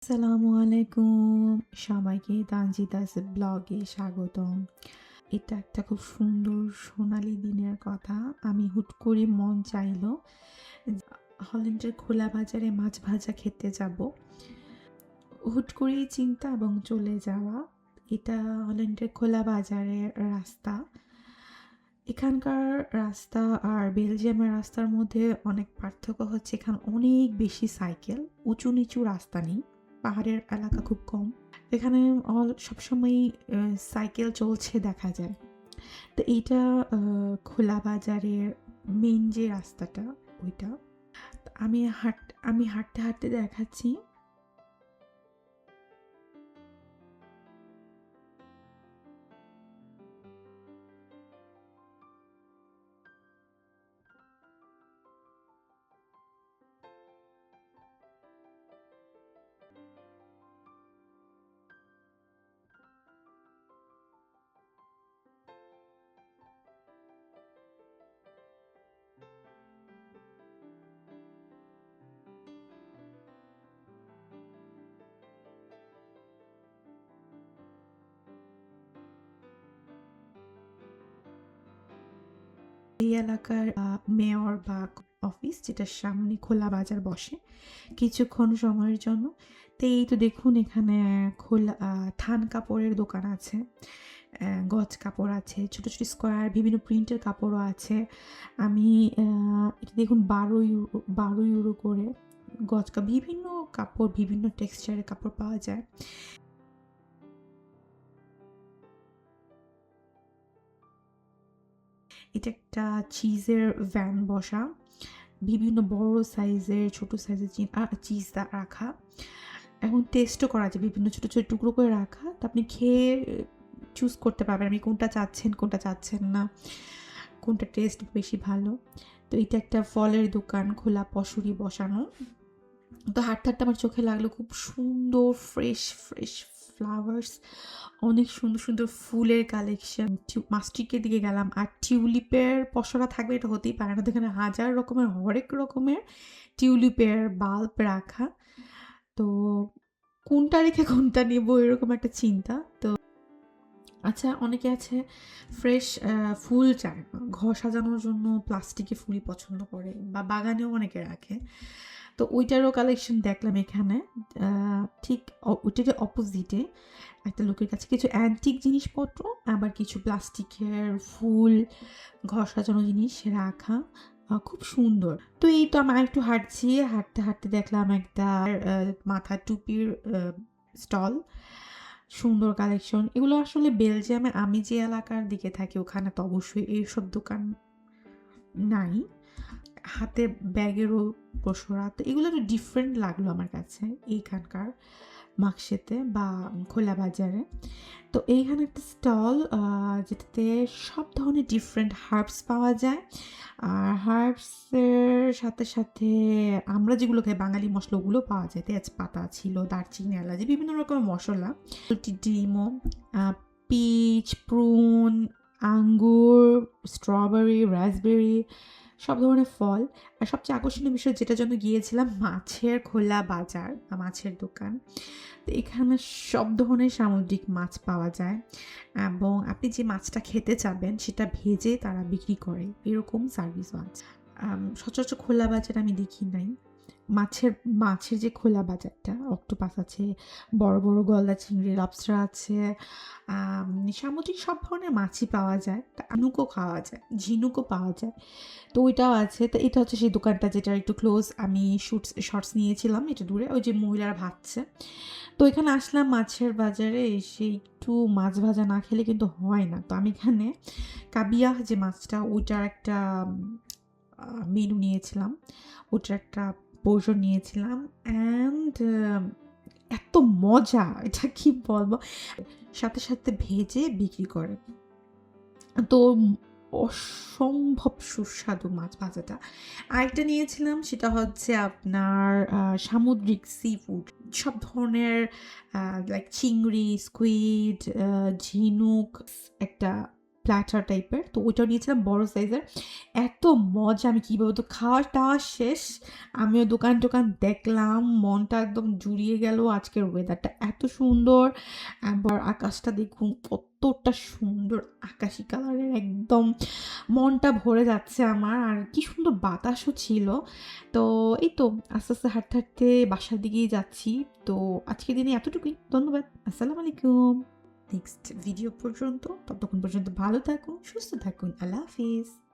আসসালামু আলাইকুম, সবাইকে তানজিদাস ব্লগে স্বাগতম। এটা একটা খুব সুন্দর সোনালি দিনের কথা। আমি হুট করে মন চাইলো হল্যান্ডের খোলা বাজারে মাছ ভাজা খেতে যাব। হুট করেই চিন্তা এবং চলে যাওয়া। এটা হল্যান্ডের খোলা বাজারের রাস্তা। এখানকার রাস্তা আর বেলজিয়ামের রাস্তার মধ্যে অনেক পার্থক্য হচ্ছে, এখানে অনেক বেশি সাইকেল, উঁচু নিচু রাস্তা নেই, পাহাড়ের এলাকা খুব কম। এখানে সবসময়ই সাইকেল চলছে দেখা যায়। তো এইটা খোলা বাজারের মেইন যে রাস্তাটা ওইটা। আমি হাঁটতে হাঁটতে দেখাচ্ছি। এই এলাকার মেয়র বা অফিস, যেটার সামনে খোলা বাজার বসে কিছুক্ষণ সময়ের জন্য। তো এই তো দেখুন, এখানে খোলা থান কাপড়ের দোকান আছে, গজ কাপড় আছে, ছোট ছোট স্কোয়ার বিভিন্ন প্রিন্টের কাপড়ও আছে। আমি এটা দেখুন 12 ইউরো করে বিভিন্ন কাপড়, বিভিন্ন টেক্সচারের কাপড় পাওয়া যায়। এটা একটা চিজের ভ্যান বসা, বিভিন্ন বড় সাইজের ছোট সাইজের চিজ রাখা, এখন টেস্টও করা যায়, বিভিন্ন ছোট ছোট টুকরো করে রাখা। তো আপনি খেয়ে চুজ করতে পারবেন আপনি কোনটা চাচ্ছেন কোনটা চাচ্ছেন না, কোনটা টেস্ট বেশি ভালো। তো এটা একটা ফলের দোকান, খোলা পশুরি বসানো। তো হাঁটতে হাঁটতে আমার চোখে লাগলো খুব সুন্দর ফ্রেশ ফ্রেশ ফ্লাওয়ার্স, অনেক সুন্দর সুন্দর ফুলের কালেকশন। মাস্টিকের দিকে গেলাম, আর টিউলিপের পসরা থাকবে এটা হতেই পারে না, এখানে হাজার রকমের হরেক রকমের টিউলিপের বাল্ব রাখা। তো কোনটা রেখে কোনটা নেব এরকম একটা চিন্তা। তো আচ্ছা, অনেকে আছে ফ্রেশ ফুল চায় না, ঘর সাজানোর জন্য প্লাস্টিকে ফুলই পছন্দ করে, বা বাগানেও অনেকে রাখে। তো ওইটারও কালেকশন দেখলাম এখানে। ঠিক ওইটার অপোজিটে একটা লোকের কাছে কিছু অ্যান্টিক জিনিসপত্র, আবার কিছু প্লাস্টিকের ফুল, ঘর সাজানো জিনিস রাখা, খুব সুন্দর। তো এই তো আমি একটু হাঁটছি, হাঁটতে হাঁটতে দেখলাম একটা মাথা টুপির স্টল, সুন্দর কালেকশন। এগুলো আসলে বেলজিয়ামে আমি যে এলাকার দিকে থাকি ওখানে তো অবশ্যই এইসব দোকান নাই। হাতে ব্যাগেরও পসরা, তো এগুলো একটু ডিফারেন্ট লাগলো আমার কাছে এইখানকার মার্কেটে বা খোলা বাজারে। তো এইখানে একটা স্টল, যেটাতে সব ধরনের ডিফারেন্ট হার্বস পাওয়া যায়। আর হার্বসের সাথে সাথে আমরা যেগুলো খাই বাঙালি মশলা ওগুলো পাওয়া যায়, তেজপাতা ছিল, দারচিনি, এলাচি, বিভিন্ন রকমের মশলা, ডিমো, পিচ, প্রুন, আঙ্গুর, স্ট্রবেরি, রাসবেরি, সব ধরনের ফল। আর সবচেয়ে আকর্ষণীয় বিষয় যেটার জন্য গিয়েছিলাম, মাছের খোলা বাজার, মাছের দোকান। তো এখানে সব ধরনের সামুদ্রিক মাছ পাওয়া যায়, এবং আপনি যে মাছটা খেতে চাবেন সেটা ভেজে তারা বিক্রি করে, এরকম সার্ভিসও আছে। সচরাচর খোলা বাজার আমি দেখি নাই। মাছের মাছের যে খোলা বাজারটা, অক্টোপাস আছে, বড় বড় গলদা চিংড়ি, লবস্টার আছে, সামুদ্রিক সব ধরনের মাছই পাওয়া যায়, ঝিনুকও খাওয়া যায়, ঝিনুকও পাওয়া যায়। তো ওইটাও আছে। তো এটা হচ্ছে সেই দোকানটা যেটা একটু ক্লোজ, আমি শর্টস নিয়েছিলাম, এটা দূরে ওই যে মহিলারা ভাজছে। তো এখানে আসলাম মাছের বাজারে, এসে একটু মাছ ভাজা না খেলে কিন্তু হয় না। তো আমি এখানে কাবিয়া যে মাছটা, ওইটার একটা মেনু নিয়েছিলাম, ওটার একটা পোর্শন নিয়েছিলাম। অ্যান্ড এত মজা, এটা কি বলবো, সাথে সাথে ভেজে বিক্রি করে। তো অসম্ভব সুস্বাদু মাছ ভাজাটা। আরেকটা নিয়েছিলাম, সেটা হচ্ছে আপনার সামুদ্রিক সি ফুড, সব ধরনের লাইক চিংড়ি, স্কুইড, ঝিনুক, একটা প্ল্যাটার টাইপের, তো ওইটাও নিয়েছিলাম বড় সাইজের। এত মজা, আমি কী বলবো, তো খাওয়া-টাওয়া শেষ। আমিও দোকান-টোকান দেখলাম, মনটা একদম জুড়িয়ে গেল। আজকের ওয়েদারটা এত সুন্দর, আবার আকাশটা দেখুন কতটা সুন্দর আকাশি কালারের, একদম মনটা ভরে যাচ্ছে আমার। আর কি সুন্দর বাতাসও ছিল। তো এই তো আস্তে, আস্তে হাঁটতে, হাঁটতে বাসার দিকেই যাচ্ছি। তো আজকের দিনে এতটুকুই। ধন্যবাদ। আসসালামু আলাইকুম। নেক্সট ভিডিও পর্যন্ত, ততক্ষণ পর্যন্ত ভালো থাকুন, সুস্থ থাকুন। আল্লাহ হাফিজ।